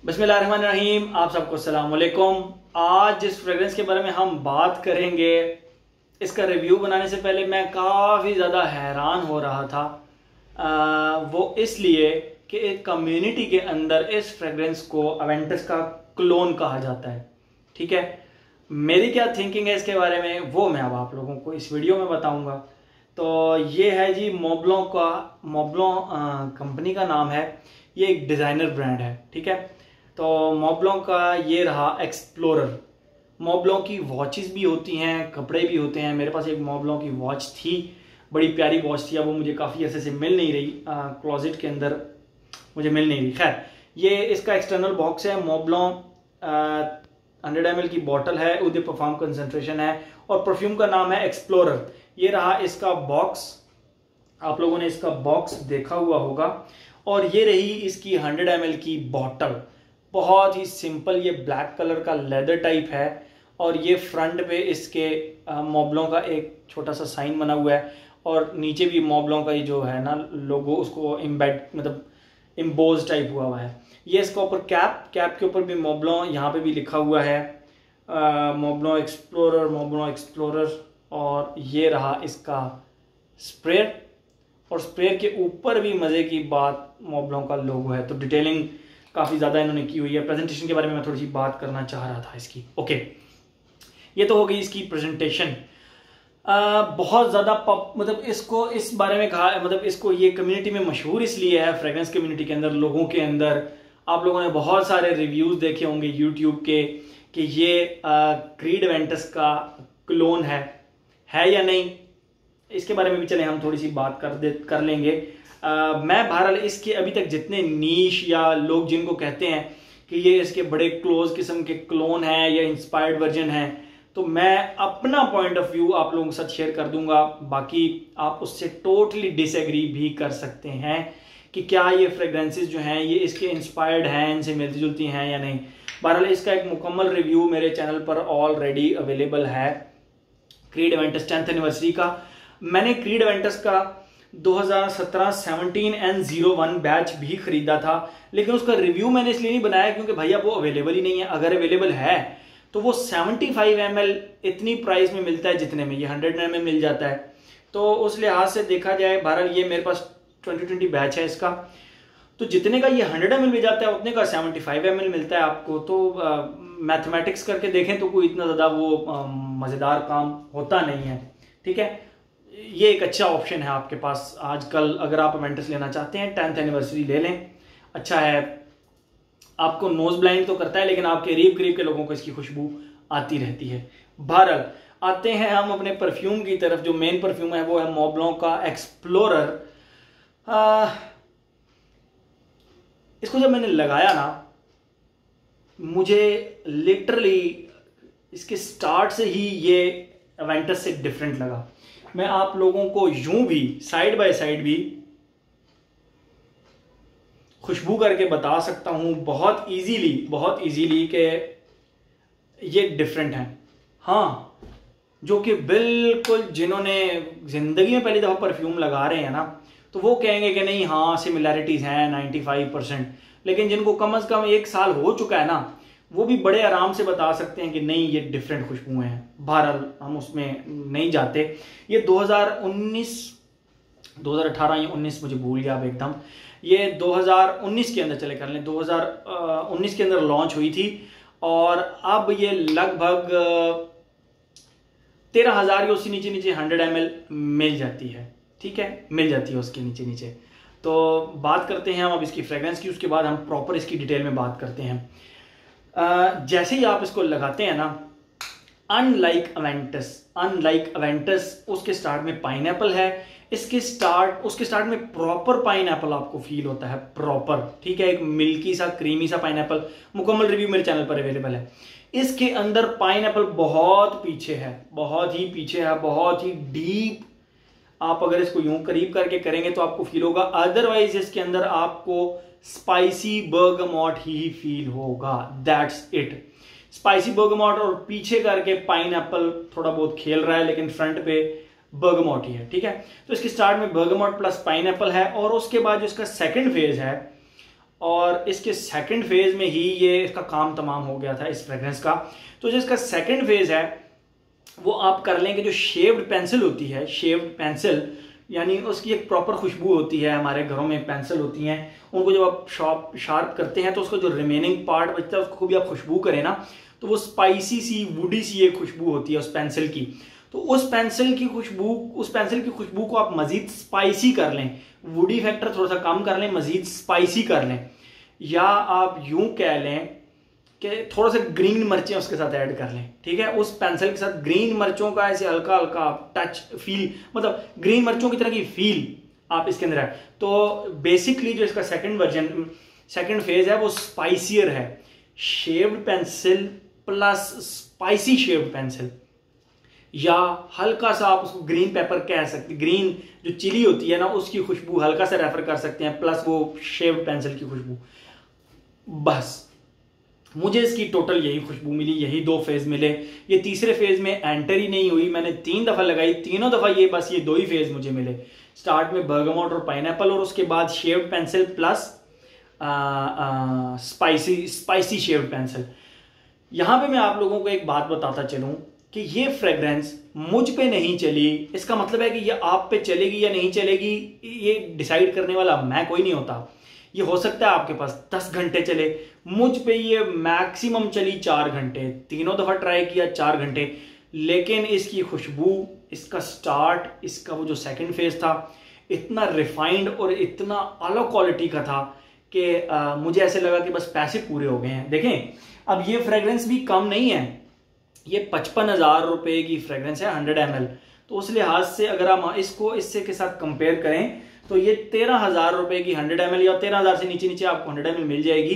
बिस्मिल्लाहिर्रहमानिर्रहीम। आप सबको अस्सलाम वालेकुम। आज जिस फ्रेग्रेंस के बारे में हम बात करेंगे, इसका रिव्यू बनाने से पहले मैं काफ़ी ज़्यादा हैरान हो रहा था। वो इसलिए कि एक कम्युनिटी के अंदर इस फ्रेग्रेंस को अवेंटस का क्लोन कहा जाता है। ठीक है, मेरी क्या थिंकिंग है इसके बारे में वो मैं अब आप लोगों को इस वीडियो में बताऊंगा। तो ये है जी मोबलों कंपनी का नाम है। ये एक डिज़ाइनर ब्रांड है। ठीक है, तो मोबलों का ये रहा एक्सप्लोरर। मोबलों की वॉचेस भी होती हैं, कपड़े भी होते हैं। मेरे पास एक मोबलों की वॉच थी, बड़ी प्यारी वॉच थी। अब वो मुझे काफ़ी अर्से से मिल नहीं रही, क्लोजेट के अंदर मुझे मिल नहीं रही। खैर, ये इसका एक्सटर्नल बॉक्स है। मोबलों 100 ml की बॉटल है, उदय परफ्यूम कंसंट्रेशन है और परफ्यूम का नाम है एक्सप्लोरर। ये रहा इसका बॉक्स, आप लोगों ने इसका बॉक्स देखा हुआ होगा। और ये रही इसकी 100 ml की बॉटल। बहुत ही सिंपल, ये ब्लैक कलर का लेदर टाइप है और ये फ्रंट पे इसके मोबलों का एक छोटा सा साइन बना हुआ है और नीचे भी मोबलों का ये जो है ना लोगो, उसको इम्बेड मतलब इम्बोज टाइप हुआ है। ये इसका ऊपर कैप के ऊपर भी मोबलों, यहाँ पे भी लिखा हुआ है मोबलों एक्सप्लोरर। और ये रहा इसका स्प्रेयर, और स्प्रेयर के ऊपर भी मज़े की बात मोबलों का लोगो है। तो डिटेलिंग काफ़ी ज़्यादा इन्होंने की हुई है। प्रेजेंटेशन के बारे में मैं थोड़ी सी बात करना चाह रहा था इसकी। ओके, ये तो हो गई इसकी प्रेजेंटेशन। बहुत ज़्यादा मतलब इसको इस बारे में कहा, मतलब इसको ये कम्युनिटी में मशहूर इसलिए है, फ्रेग्रेंस कम्युनिटी के अंदर, लोगों के अंदर। आप लोगों ने बहुत सारे रिव्यूज़ देखे होंगे यूट्यूब के कि ये क्रीड अवेंटस का क्लोन है या नहीं। इसके बारे में भी चले हम थोड़ी सी बात कर लेंगे। मैं बहरहाल इसके अभी तक जितने नीश या लोग जिनको कहते हैं कि ये इसके बड़े क्लोज किस्म के क्लोन हैं या इंस्पायर्ड वर्जन है, तो मैं अपना पॉइंट ऑफ व्यू आप लोगों के साथ शेयर कर दूंगा। बाकी आप उससे टोटली डिसएग्री भी कर सकते हैं कि क्या ये फ्रेग्रेंसेस जो हैं ये इसके इंस्पायर्ड हैं, इनसे मिलती जुलती हैं या नहीं। बहरहाल इसका एक मुकम्मल रिव्यू मेरे चैनल पर ऑलरेडी अवेलेबल है, क्रीड अवेंटस 10th एनिवर्सरी का। मैंने क्रीड अवेंटस का 2017-17 N01 बैच भी खरीदा था, लेकिन उसका रिव्यू मैंने इसलिए नहीं बनाया क्योंकि भैया वो अवेलेबल ही नहीं है। अगर अवेलेबल है तो वो 75 ml इतनी प्राइस में मिलता है जितने में ये 100 ml मिल जाता है। तो उस लिहाज से देखा जाए, बहरहाल ये मेरे पास 2020 बैच है इसका, तो जितने का ये 100 ml मिल जाता है उतने का 75 ml मिलता है आपको। तो मैथमेटिक्स करके देखें तो कोई इतना ज़्यादा वो मज़ेदार काम होता नहीं है। ठीक है, ये एक अच्छा ऑप्शन है आपके पास आजकल। अगर आप अवेंटस लेना चाहते हैं 10th एनिवर्सरी ले लें, अच्छा है। आपको नोज ब्लाइंड तो करता है, लेकिन आपके करीब के लोगों को इसकी खुशबू आती रहती है। बहरहाल आते हैं हम अपने परफ्यूम की तरफ। जो मेन परफ्यूम है वो है मोबलों का एक्सप्लोरर। इसको जब मैंने लगाया ना, मुझे लिटरली इसके स्टार्ट से ही ये अवेंटस से डिफरेंट लगा। मैं आप लोगों को यूं भी साइड बाय साइड भी खुशबू करके बता सकता हूं बहुत इजीली कि ये डिफरेंट है। हाँ, जो कि बिल्कुल जिन्होंने जिंदगी में पहली दफा परफ्यूम लगा रहे हैं ना, तो वो कहेंगे कि नहीं हाँ सिमिलैरिटीज हैं 95%। लेकिन जिनको कम से कम 1 साल हो चुका है ना, वो भी बड़े आराम से बता सकते हैं कि नहीं ये डिफरेंट खुशबुएं हैं। बहरहाल हम उसमें नहीं जाते। ये 2019 2018 या 19 मुझे भूल गया अब एकदम। ये 2019 के अंदर चले कर लें, 2019 के अंदर लॉन्च हुई थी और अब ये लगभग 13,000 या उससे नीचे 100 ml मिल जाती है। ठीक है, मिल जाती है उसके नीचे। तो बात करते हैं हम अब इसकी फ्रेग्रेंस की, उसके बाद हम प्रॉपर इसकी डिटेल में बात करते हैं। जैसे ही आप इसको लगाते हैं ना, अनलाइक अवेंटस उसके स्टार्ट में पाइनएप्पल है। उसके स्टार्ट में प्रॉपर पाइनएप्पल आपको फील होता है, प्रॉपर। ठीक है, एक मिल्की सा क्रीमी सा पाइनएप्पल। मुकम्मल रिव्यू मेरे चैनल पर अवेलेबल है। इसके अंदर पाइनएप्पल बहुत पीछे है, बहुत ही डीप। आप अगर इसको यूं करीब करके करेंगे तो आपको फील होगा, अदरवाइज इसके अंदर आपको स्पाइसी बर्गमॉट ही फील होगा। दैट्स इट, स्पाइसी बर्गमॉट और पीछे करके पाइनएप्पल थोड़ा बहुत खेल रहा है, लेकिन फ्रंट पे बर्गमॉट ही है। ठीक है, तो इसके स्टार्ट में बर्गमॉट प्लस पाइनएप्पल है और उसके बाद जो इसका सेकंड फेज है और इसके सेकंड फेज में ही ये इसका काम तमाम हो गया था इस फ्रेग्रेंस का। तो जो इसका सेकंड फेज है वो आप कर लेंगे, जो शेव्ड पेंसिल होती है, शेव्ड पेंसिल यानी उसकी एक प्रॉपर खुशबू होती है। हमारे घरों में पेंसिल होती हैं, उनको जब आप शार्प करते हैं तो उसका जो रिमेनिंग पार्ट बचता है उसको भी आप खुशबू करें ना, तो वो स्पाइसी सी वुडी सी एक खुशबू होती है उस पेंसिल की। तो उस पेंसिल की खुशबू को आप मजीद स्पाइसी कर लें, वुडी फैक्टर थोड़ा सा कम कर लें, मजीद स्पाइसी कर लें, या आप यूं कह लें कि थोड़ा सा ग्रीन मिर्चें उसके साथ ऐड कर लें। ठीक है, उस पेंसिल के साथ ग्रीन मिर्चों का ऐसे हल्का हल्का टच फील, मतलब ग्रीन मिर्चों की तरह की फील आप इसके अंदर है। तो बेसिकली जो इसका सेकंड फेज है वो स्पाइसियर है, shaved pencil plus spicy shaved pencil, या हल्का सा आप उसको ग्रीन पेपर कह सकते, ग्रीन जो चिली होती है ना उसकी खुशबू हल्का सा रेफर कर सकते हैं, प्लस वो शेव्ड पेंसिल की खुशबू। बस मुझे इसकी टोटल यही खुशबू मिली, यही 2 फेज मिले। ये तीसरे फेज में एंटर ही नहीं हुई, मैंने 3 दफा लगाई, तीनों दफा ये 2 ही फेज मुझे मिले। स्टार्ट में बर्गमोट और पाइनएप्पल, और उसके बाद shaved pencil plus spicy shaved pencil. यहां पे मैं आप लोगों को एक बात बताता चलूं कि ये फ्रेग्रेंस मुझ पे नहीं चली, इसका मतलब है कि ये आप पे चलेगी या नहीं चलेगी ये डिसाइड करने वाला मैं कोई नहीं होता। ये हो सकता है आपके पास 10 घंटे चले, मुझ पे ये मैक्सिमम चली 4 घंटे, तीनों दफा ट्राई किया 4 घंटे। लेकिन इसकी खुशबू, इसका स्टार्ट, इसका वो जो सेकंड फेज था इतना रिफाइंड और इतना अलग क्वालिटी का था कि मुझे ऐसे लगा कि बस पैसे पूरे हो गए हैं। देखें, अब ये फ्रेग्रेंस भी कम नहीं है, ये 55,000 रुपए की फ्रेग्रेंस है 100 ml। तो उस लिहाज से अगर हम इसको इससे के साथ कंपेयर करें तो ये 13,000 रुपए की 100 ml, या 13,000 से नीचे नीचे आपको 100 ml मिल जाएगी।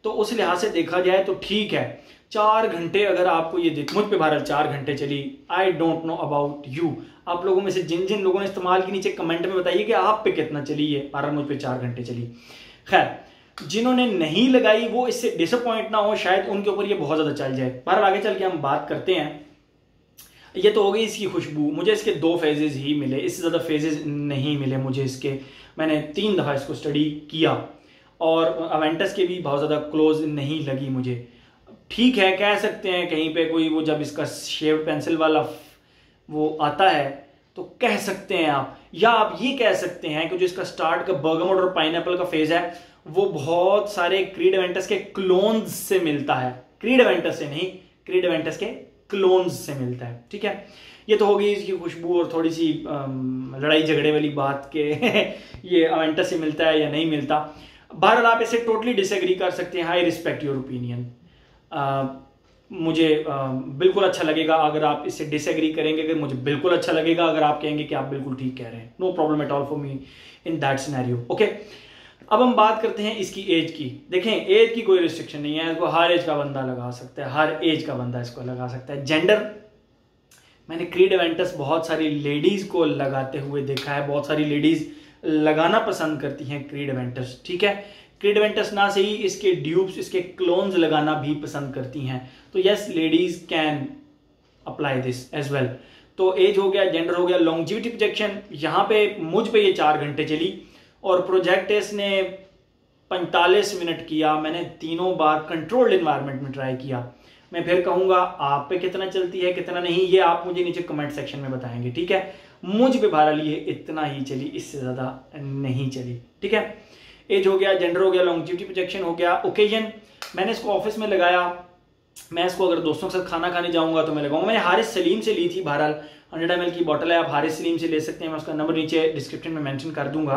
तो उस लिहाज से देखा जाए तो ठीक है। 4 घंटे अगर आपको ये मुझ पे बहरहाल 4 घंटे चली। I don't know about you, आप लोगों में से जिन जिन लोगों ने इस्तेमाल की नीचे कमेंट में बताइए कि आप पे कितना चली है। बहरहाल मुझ पे 4 घंटे चली। खैर, जिन्होंने नहीं लगाई वो इससे डिसअपॉइंट ना हो, शायद उनके ऊपर ये बहुत ज्यादा चल जाए। बहरहाल आगे चल के हम बात करते हैं। ये तो हो गई इसकी खुशबू। मुझे इसके 2 फेजेस ही मिले, इससे ज्यादा फेजेस नहीं मिले मुझे इसके। मैंने 3 दफा इसको स्टडी किया और अवेंटस के भी बहुत ज्यादा क्लोज नहीं लगी मुझे। ठीक है, कह सकते हैं कहीं पे कोई वो जब इसका शेव पेंसिल वाला वो आता है तो कह सकते हैं आप, या आप ये कह सकते हैं कि जो इसका स्टार्ट का बर्गमोट और पाइनएप्पल का फेज है वो बहुत सारे क्रीड एवेंटस के क्लोन्स से मिलता है। क्रीड एवेंटस से नहीं, क्रीड एवेंटस के क्लोन्स से मिलता है। ठीक है, ये तो हो गई इसकी खुशबू और थोड़ी सी लड़ाई झगड़े वाली बात के ये अवेंटस से मिलता है या नहीं मिलता। बहरहाल आप इसे टोटली डिसएग्री कर सकते हैं। I respect your opinion. मुझे बिल्कुल अच्छा लगेगा अगर आप इससे डिसएग्री करेंगे, अगर मुझे बिल्कुल अच्छा लगेगा अगर आप कहेंगे कि आप बिल्कुल ठीक कह रहे हैं। No problem at all for me in that scenario. Okay, अब हम बात करते हैं इसकी एज की। देखें, एज की कोई रिस्ट्रिक्शन नहीं है, इसको हर एज का बंदा लगा सकता है, हर एज का बंदा इसको लगा सकता है। जेंडर, मैंने क्रीड एवेंटस बहुत सारी लेडीज को लगाते हुए देखा है, बहुत सारी लेडीज लगाना पसंद करती हैं क्रीड एवेंटस। ठीक है, क्रीड एवेंटस ना से ही इसके ड्यूब्स, इसके क्लोन्स लगाना भी पसंद करती हैं। तो yes, ladies can apply this as well. तो एज हो गया, जेंडर हो गया, लॉन्जिविटी प्रोजेक्शन। यहाँ पे मुझ पे ये 4 घंटे चली और प्रोजेक्ट इसने 45 मिनट किया। मैंने तीनों बार कंट्रोल्ड एनवायरनमेंट में ट्राई किया। मैं फिर कहूंगा आप पे कितना चलती है कितना नहीं, ये आप मुझे नीचे कमेंट सेक्शन में बताएंगे। ठीक है, मुझ पे बहरहाल ये इतना ही चली, इससे ज्यादा नहीं चली। ठीक है, एज हो गया, जेंडर हो गया, लॉन्जिविटी प्रोजेक्शन हो गया। ओकेजन, मैंने इसको ऑफिस में लगाया। मैं इसको अगर दोस्तों के साथ खाना खाने जाऊंगा तो मैं लगाऊंगा। मैंने हारिस सलीम से ली थी, बहरहाल 100 ml की बॉटल है, आप हारिस सलीम से ले सकते हैं। मैं उसका नंबर नीचे डिस्क्रिप्शन में मेंशन कर दूंगा।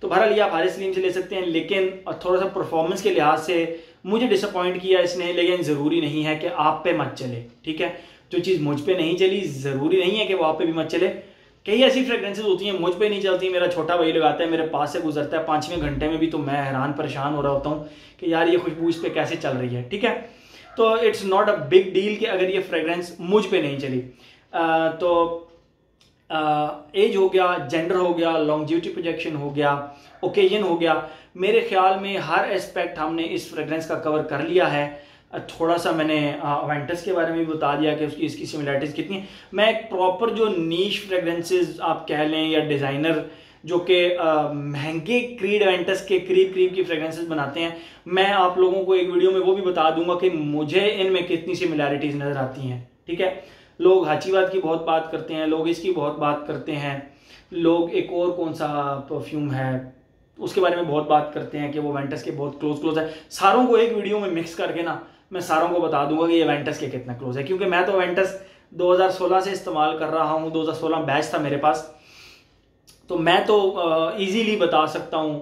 तो बहरहाल ये आप हारिस सलीम से ले सकते हैं। लेकिन थोड़ा सा परफॉर्मेंस के लिहाज से मुझे डिसअपॉइंट किया इसने, लेकिन जरूरी नहीं है कि आप पे मत चले। ठीक है, जो चीज मुझ पे नहीं चली जरूरी नहीं है कि वो आप पे भी मत चले। कई ऐसी फ्रेग्रेंसेज होती हैं मुझ पे नहीं चलती, मेरा छोटा भाई लगाता है, मेरे पास से गुजरता है 5वें घंटे में भी, तो मैं हैरान परेशान हो रहा होता हूँ कि यार ये खुशबू इस पे कैसे चल रही है। ठीक है, तो it's not a big deal कि अगर ये फ्रेग्रेंस मुझ पे नहीं चली। तो एज हो गया, जेंडर हो गया, लॉन्जिविटी प्रोजेक्शन हो गया, ओकेजन हो गया। मेरे ख्याल में हर एस्पेक्ट हमने इस फ्रेग्रेंस का कवर कर लिया है। थोड़ा सा मैंने अवेंटस के बारे में भी बता दिया कि उसकी इसकी सिमिलरिटीज कितनी है। मैं एक प्रॉपर जो नीश फ्रेग्रेंसेज आप कह लें या डिज़ाइनर जो कि महंगे क्रीड एवेंटस के करीब करीब की फ्रेग्रेंसेस बनाते हैं। मैं आप लोगों को एक वीडियो में वो भी बता दूंगा कि मुझे इनमें कितनी सिमिलैरिटीज नजर आती हैं। ठीक है, लोग हाचीवाद की बहुत बात करते हैं, लोग इसकी बहुत बात करते हैं, लोग एक और कौन सा परफ्यूम है उसके बारे में बहुत बात करते हैं कि वो वेंटस के बहुत क्लोज है। सारों को एक वीडियो में मिक्स करके ना मैं सारों को बता दूंगा कि ये वेंटस के कितना क्लोज है, क्योंकि मैं तो वेंटस 2016 से इस्तेमाल कर रहा हूं, 2016 बैच था मेरे पास, तो मैं तो इजीली बता सकता हूं।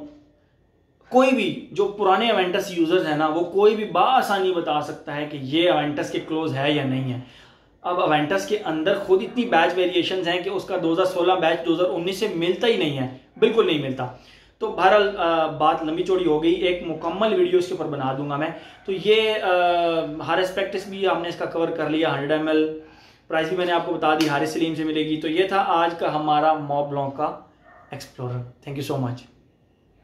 कोई भी जो पुराने एवेंटस यूजर्स है ना, वो कोई भी बासानी बता सकता है कि ये एवेंटस के क्लोज है या नहीं है। अब एवेंटस के अंदर खुद इतनी बैच वेरिएशंस हैं कि उसका 2016 बैच 2019 से मिलता ही नहीं है, बिल्कुल नहीं मिलता। तो बहरहाल बात लंबी चौड़ी हो गई, एक मुकम्मल वीडियो इसके ऊपर बना दूंगा मैं। तो ये हारिस प्रैक्टिस भी हमने इसका कवर कर लिया, 100 ml, प्राइस भी मैंने आपको बता दी, हारिस सलीम से मिलेगी। तो ये था आज का हमारा मॉन्ट ब्लांक का explorer. Thank you so much.